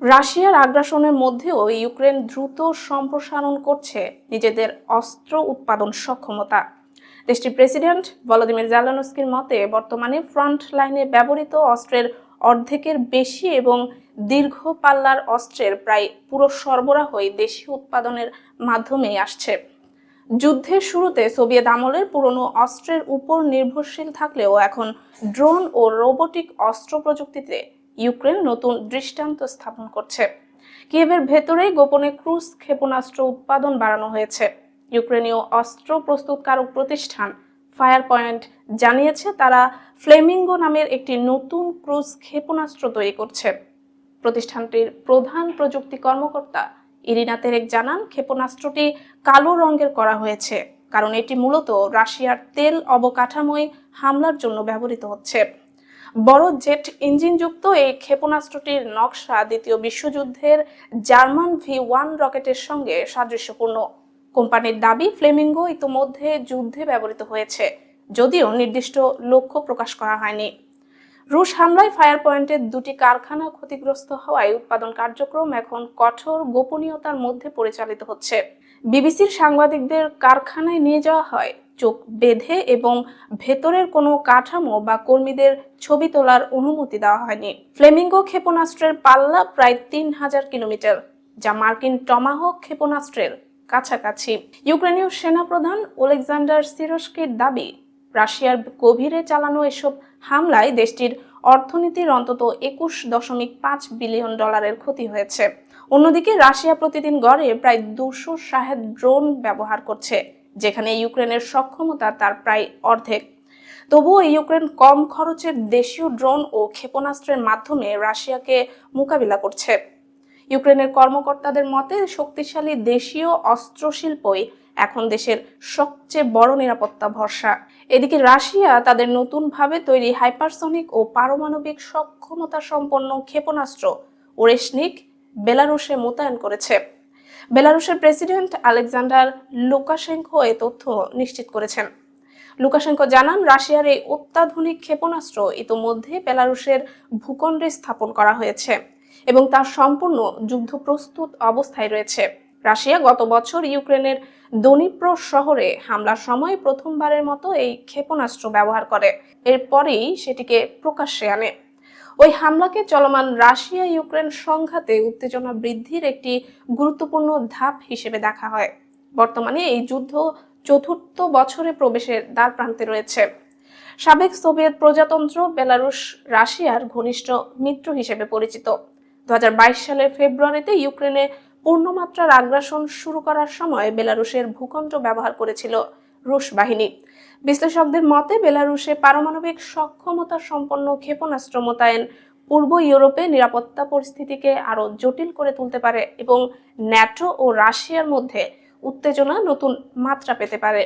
রাশিয়ার আগ্রাসনের মধ্যেও ইউক্রেন দ্রুত সম্প্রসারণ করছে নিজেদের অস্ত্র উৎপাদন সক্ষমতা। দেশটির প্রেসিডেন্ট ভলোদিমির জেলেনস্কির মতে বর্তমানে ফ্রন্ট লাইনে ব্যবহৃত অস্ত্রের অর্ধেকের বেশি এবং দীর্ঘ পাল্লার অস্ত্রের প্রায় পুরো সরবরাহই দেশীয় উৎপাদনের মাধ্যমেই আসছে। যুদ্ধের শুরুতে সোভিয়েত আমলের পুরনো অস্ত্রের উপর নির্ভরশীল থাকলেও এখন ড্রোন ও রোবোটিক অস্ত্র প্রযুক্তিতে ইউক্রেন নতুন দৃষ্টান্ত স্থাপন করছে। কিয়েভের ভেতরেই গোপনে ক্রুজ ক্ষেপণাস্ত্র উৎপাদন বাড়ানো হয়েছে। ইউক্রেনীয় অস্ত্র প্রস্তুতকারক প্রতিষ্ঠান ফায়ার পয়েন্ট জানিয়েছে তারা ফ্লেমিঙ্গো নামের একটি নতুন ক্রুজ ক্ষেপণাস্ত্র তৈরি করছে। প্রতিষ্ঠানটির প্রধান প্রযুক্তি কর্মকর্তা ইরিনা তেরেক জানান, ক্ষেপণাস্ত্রটি কালো রঙের করা হয়েছে কারণ এটি মূলত রাশিয়ার তেল অবকাঠামোয় হামলার জন্য ব্যবহৃত হচ্ছে। বড় জেট ইঞ্জিনযুক্ত এই ক্ষেপণাস্ত্রটির নকশা দ্বিতীয় বিশ্বযুদ্ধের জার্মান V1 রকেটের সঙ্গে সাদৃশ্যপূর্ণ। কোম্পানির দাবি, ফ্লেমিঙ্গো ইতোমধ্যে যুদ্ধে ব্যবহৃত হয়েছে, যদিও নির্দিষ্ট লক্ষ্য প্রকাশ করা হয়নি। রুশ হামলায় ফায়ার পয়েন্টের দুটি কারখানা ক্ষতিগ্রস্ত হওয়ায় উৎপাদন কার্যক্রম এখন কঠোর গোপনীয়তার মধ্যে পরিচালিত হচ্ছে। বিবিসির সাংবাদিকদের কারখানায় নিয়ে যাওয়া হয়, চোখ বেঁধে এবং ভেতরের কোনো কাঠামো বা কর্মীদের ছবি তোলার অনুমতি দেওয়া হয়নি। ফ্লেমিঙ্গো ক্ষেপণাস্ত্রের পাল্লা প্রায় 3000 কিলোমিটার, যা মার্কিন টমাহক ক্ষেপণাস্ত্রের কাছাকাছি। ইউক্রেনীয় সেনাপ্রধান ওলেক্সান্ডার সিরস্কির দাবি, রাশিয়ার গভীরে চালানো এসব হামলায় দেশটির অর্থনীতির অন্তত 21.5 বিলিয়ন ডলারের ক্ষতি হয়েছে। অন্যদিকে রাশিয়া প্রতিদিন গড়ে প্রায় 200 শাহেদ ড্রোন ব্যবহার করছে, যেখানে ইউক্রেনের সক্ষমতা তার প্রায় অর্ধেক। তবুও ইউক্রেন কম খরচের দেশীয় ড্রোন ও ক্ষেপণাস্ত্রের মাধ্যমে রাশিয়াকে মোকাবিলা করছে। ইউক্রেনের কর্মকর্তাদের মতে শক্তিশালী দেশীয় অস্ত্রশিল্পই এখন দেশের সবচেয়ে বড় নিরাপত্তা ভরসা। এদিকে রাশিয়া তাদের নতুনভাবে তৈরি হাইপারসনিক ও পারমাণবিক সক্ষমতা সম্পন্ন ক্ষেপণাস্ত্র ওরেশনিক বেলারুশে মোতায়েন করেছে। বেলারুশের প্রেসিডেন্ট আলেকজান্ডার লুকাশেঙ্কো এ তথ্য নিশ্চিত করেছেন। লুকাশেঙ্কো জানান, রাশিয়ার এই অত্যাধুনিক ক্ষেপণাস্ত্র ইতোমধ্যে বেলারুশের ভূখণ্ডে স্থাপন করা হয়েছে এবং তা সম্পূর্ণ যুদ্ধপ্রস্তুত অবস্থায় রয়েছে। রাশিয়া গত বছর ইউক্রেনের দনিপ্রো শহরে হামলার সময় প্রথমবারের মতো এই ক্ষেপণাস্ত্র ব্যবহার করে, এরপরেই সেটিকে প্রকাশ্যে আনে। ওই হামলাকে চলমান রাশিয়া ইউক্রেন সংঘাতে উত্তেজনা বৃদ্ধির একটি গুরুত্বপূর্ণ ধাপ হিসেবে দেখা হয়। বর্তমানে এই যুদ্ধ চতুর্থ বছরে প্রবেশের দ্বারপ্রান্তে রয়েছে। সাবেক সোভিয়েত প্রজাতন্ত্র বেলারুশ রাশিয়ার ঘনিষ্ঠ মিত্র হিসেবে পরিচিত। 2022 সালের ফেব্রুয়ারিতে ইউক্রেনে পূর্ণমাত্রার আগ্রাসন শুরু করার সময় বেলারুশের ভূখণ্ড ব্যবহার করেছিল রুশ বাহিনী। বিশ্লেষকদের মতে বেলারুশে পারমাণবিক সক্ষমতা সম্পন্ন ক্ষেপণাস্ত্র মোতায়েন পূর্ব ইউরোপে নিরাপত্তা পরিস্থিতিকে আরো জটিল করে তুলতে পারে এবং ন্যাটো ও রাশিয়ার মধ্যে উত্তেজনা নতুন মাত্রা পেতে পারে।